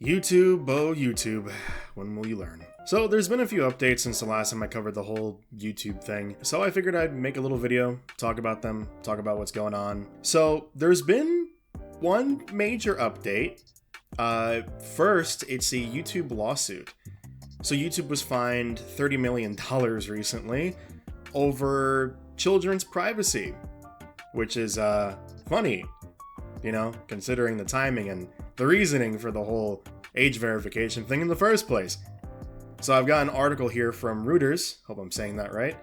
YouTube, oh YouTube, when will you learn? So there's been a few updates since the last time I covered the whole YouTube thing, so I figured I'd make a little video, talk about them, talk about what's going on. So there's been one major update. First, it's a YouTube lawsuit. So YouTube was fined $30 million recently over children's privacy, which is funny, you know, considering the timing and the reasoning for the whole age verification thing in the first place. So I've got an article here from Reuters, hope I'm saying that right,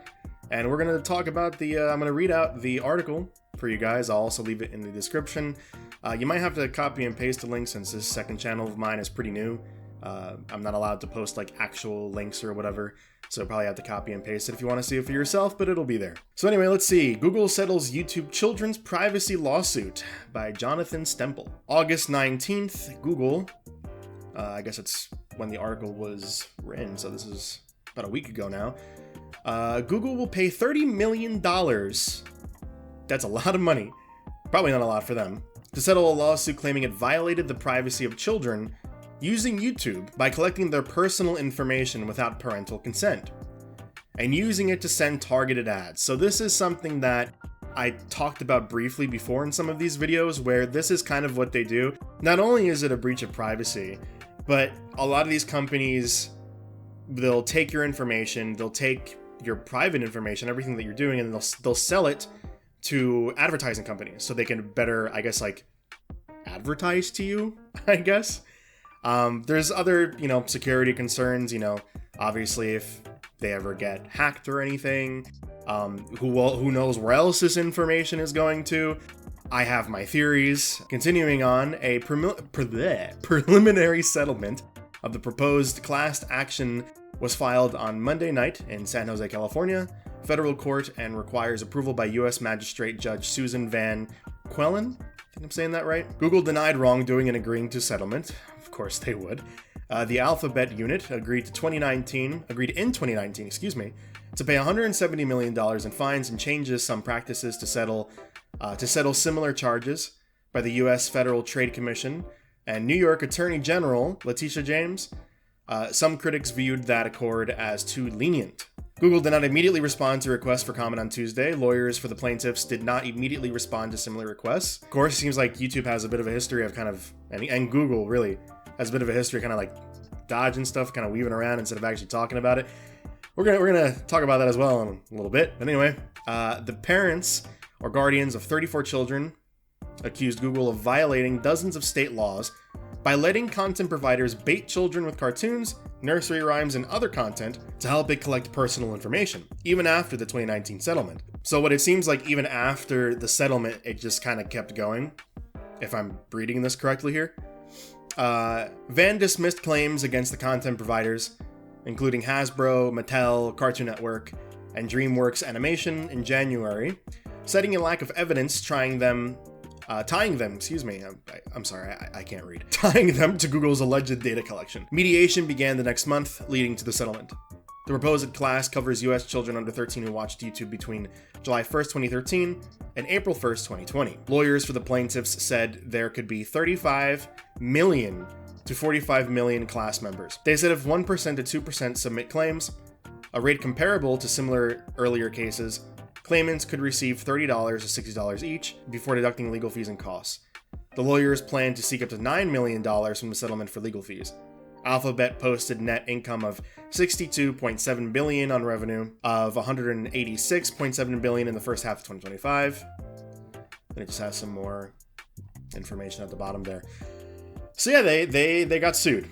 and we're going to talk about the, I'm going to read out the article for you guys. I'll also leave it in the description. You might have to copy and paste the link since this second channel of mine is pretty new. I'm not allowed to post like actual links or whatever, so probably have to copy and paste it if you want to see it for yourself, but it'll be there. So anyway, let's see. Google settles YouTube children's privacy lawsuit by Jonathan Stempel. August 19th, Google, I guess it's when the article was written, so this is about a week ago now. Google will pay $30 million. That's a lot of money. Probably not a lot for them. To settle a lawsuit claiming it violated the privacy of children using YouTube by collecting their personal information without parental consent and using it to send targeted ads. So this is something that I talked about briefly before in some of these videos, where this is kind of what they do. Not only is it a breach of privacy, but a lot of these companies, they'll take your information, they'll take your private information, everything that you're doing, and they'll sell it to advertising companies so they can better, I guess, like advertise to you, I guess. There's other, security concerns, obviously if they ever get hacked or anything, who knows where else this information is going to. I have my theories. Continuing on, a preliminary settlement of the proposed class action was filed on Monday night in San Jose, California, federal court, and requires approval by U.S. Magistrate Judge Susan Van Quellen. I think I'm saying that right. Google denied wrongdoing in agreeing to settlement. Of course they would. The Alphabet unit agreed in 2019, to pay $170 million in fines and changes some practices to settle similar charges by the U.S. Federal Trade Commission and New York Attorney General Letitia James. Some critics viewed that accord as too lenient. Google did not immediately respond to requests for comment on Tuesday. Lawyers for the plaintiffs did not immediately respond to similar requests. Of course, it seems like YouTube has a bit of a history of and Google really has a bit of a history of like dodging stuff, kind of weaving around instead of actually talking about it. We're gonna talk about that as well in a little bit. But anyway, the parents or guardians of 34 children accused Google of violating dozens of state laws by letting content providers bait children with cartoons, nursery rhymes, and other content to help it collect personal information, even after the 2019 settlement. So what it seems like, even after the settlement, it just kind of kept going, if I'm reading this correctly here. Van dismissed claims against the content providers, including Hasbro, Mattel, Cartoon Network, and DreamWorks Animation in January, citing a lack of evidence tying them to Google's alleged data collection. Mediation began the next month, leading to the settlement. The proposed class covers U.S. children under 13 who watched YouTube between July 1st, 2013 and April 1st, 2020. Lawyers for the plaintiffs said there could be 35 million to 45 million class members. They said if 1% to 2% submit claims, a rate comparable to similar earlier cases, claimants could receive $30 to $60 each before deducting legal fees and costs. The lawyers plan to seek up to $9 million from the settlement for legal fees. Alphabet posted net income of $62.7 billion on revenue of $186.7 billion in the first half of 2025. And it just has some more information at the bottom there. So yeah, they got sued.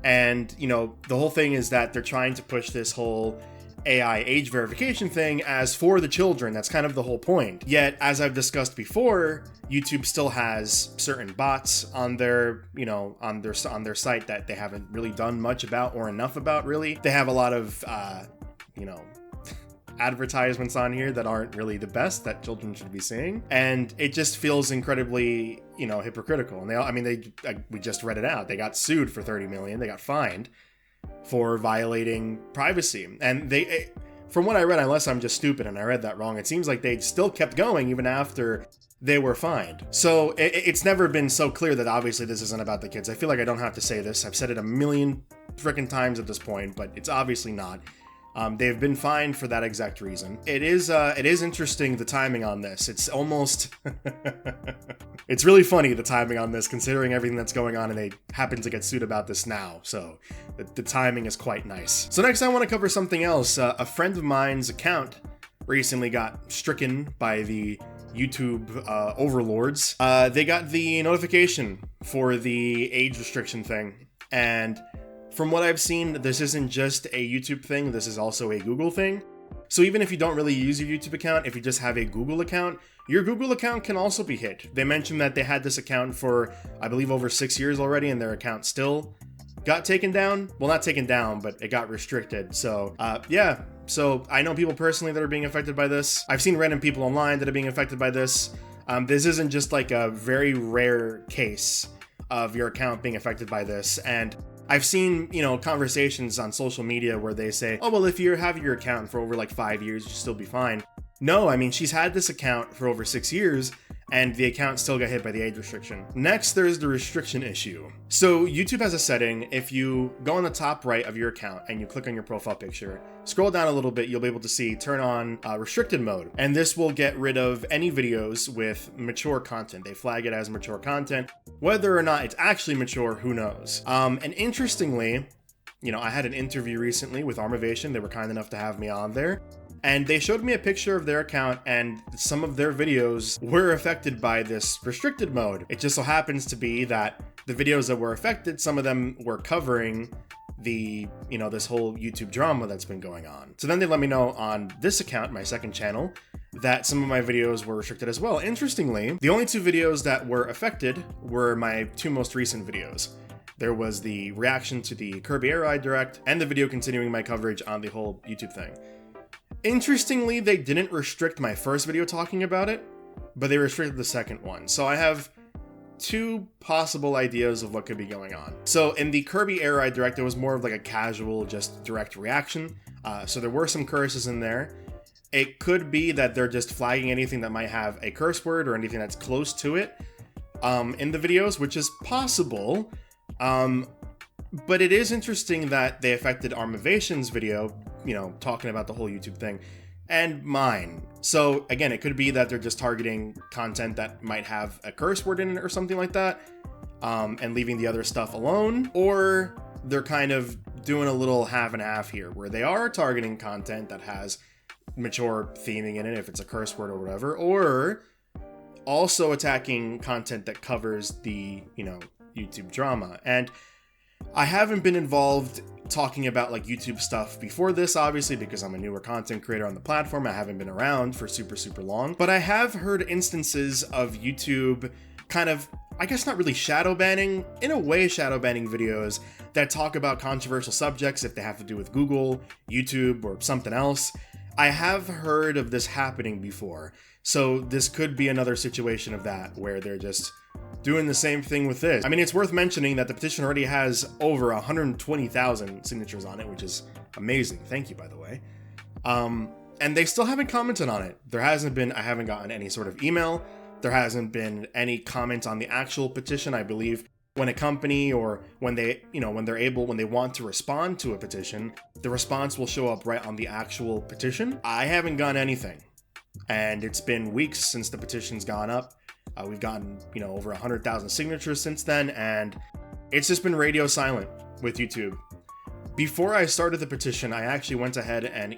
And, the whole thing is that they're trying to push this whole AI age verification thing as for the children. That's kind of the whole point. Yet, as I've discussed before, YouTube still has certain bots on their, on their site that they haven't really done much about or enough about, really. They have a lot of, advertisements on here that aren't really the best that children should be seeing. And it just feels incredibly, hypocritical. And we just read it out. They got sued for 30 million. They got fined for violating privacy. And from what I read, unless I'm just stupid and I read that wrong, it seems like they still kept going even after they were fined. So it's never been so clear that obviously this isn't about the kids. I feel like I don't have to say this. I've said it a million freaking times at this point, but it's obviously not. They've been fined for that exact reason. It is interesting, the timing on this. It's almost, it's really funny, the timing on this, considering everything that's going on, and they happen to get sued about this now. So the timing is quite nice. So next I want to cover something else. A friend of mine's account recently got stricken by the YouTube overlords. They got the notification for the age restriction thing, and from what I've seen, this isn't just a YouTube thing, this is also a Google thing. So even if you don't really use your YouTube account, if you just have a Google account, your Google account can also be hit. They mentioned that they had this account for, I believe, over 6 years already, and their account still got taken down. Well, not taken down, but it got restricted. So, yeah. So I know people personally that are being affected by this. I've seen random people online that are being affected by this. This isn't just like a very rare case of your account being affected by this. And I've seen, conversations on social media where they say, oh, well, if you have your account for over like 5 years, you'll still be fine. No, I mean, she's had this account for over 6 years, and the account still got hit by the age restriction. Next, there's the restriction issue. So YouTube has a setting. If you go on the top right of your account and you click on your profile picture, scroll down a little bit, you'll be able to see turn on restricted mode. And this will get rid of any videos with mature content. They flag it as mature content. Whether or not it's actually mature, who knows? And interestingly, I had an interview recently with Armavation. They were kind enough to have me on there. And they showed me a picture of their account, and some of their videos were affected by this restricted mode. It just so happens to be that the videos that were affected, some of them were covering the, this whole YouTube drama that's been going on. So then they let me know on this account, my second channel, that some of my videos were restricted as well. Interestingly, the only two videos that were affected were my two most recent videos. There was the reaction to the Kirby Air Ride Direct and the video continuing my coverage on the whole YouTube thing. Interestingly, they didn't restrict my first video talking about it, but they restricted the second one. So I have two possible ideas of what could be going on. So in the Kirby Air Ride Direct, it was more of like a casual, just direct reaction. So there were some curses in there. It could be that they're just flagging anything that might have a curse word or anything that's close to it in the videos, which is possible. But it is interesting that they affected Armavation's video, talking about the whole YouTube thing, and mine. So again, it could be that they're just targeting content that might have a curse word in it or something like that, and leaving the other stuff alone, or they're kind of doing a little half and half here, where they are targeting content that has mature theming in it, if it's a curse word or whatever, or also attacking content that covers the, YouTube drama. And I haven't been involved talking about like YouTube stuff before this, obviously, because I'm a newer content creator on the platform. I haven't been around for super long, but I have heard instances of YouTube kind of, I guess not really shadow banning, in a way shadow banning videos that talk about controversial subjects if they have to do with Google, YouTube, or something else. I have heard of this happening before, so this could be another situation of that, where they're just doing the same thing with this. I mean, it's worth mentioning that the petition already has over 120,000 signatures on it, which is amazing. Thank you, by the way. And they still haven't commented on it. I haven't gotten any sort of email. There hasn't been any comment on the actual petition. I believe when a company, or when they want to respond to a petition, the response will show up right on the actual petition. I haven't gotten anything, and it's been weeks since the petition's gone up. We've gotten, over 100,000 signatures since then, and it's just been radio silent with YouTube. Before I started the petition, I actually went ahead and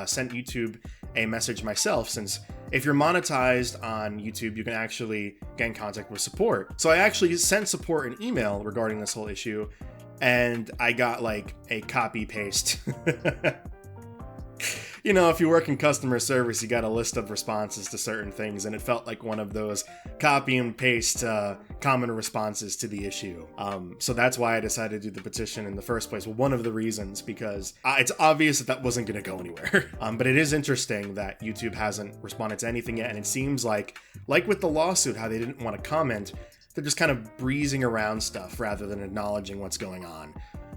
sent YouTube a message myself, since if you're monetized on YouTube, you can actually get in contact with support. So I actually sent support an email regarding this whole issue, and I got like a copy paste. If you work in customer service, you got a list of responses to certain things, and it felt like one of those copy and paste common responses to the issue. So that's why I decided to do the petition in the first place. Well, one of the reasons, because it's obvious that wasn't going to go anywhere. But it is interesting that YouTube hasn't responded to anything yet, and it seems like with the lawsuit, how they didn't want to comment, they're just kind of breezing around stuff rather than acknowledging what's going on.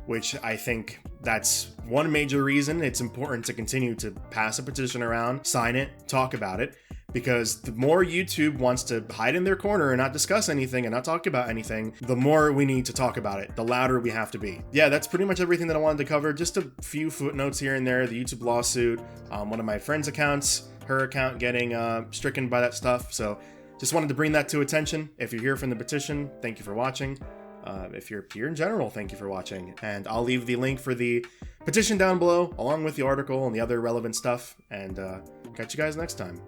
Which I think that's one major reason it's important to continue to pass a petition around, sign it, talk about it, because the more YouTube wants to hide in their corner and not discuss anything and not talk about anything, the more we need to talk about it, the louder we have to be. Yeah, that's pretty much everything that I wanted to cover. Just a few footnotes here and there. The YouTube lawsuit, one of my friend's accounts, her account getting stricken by that stuff. So just wanted to bring that to attention. If you're here from the petition, thank you for watching. If you're here in general, thank you for watching. And I'll leave the link for the petition down below, along with the article and the other relevant stuff. And catch you guys next time.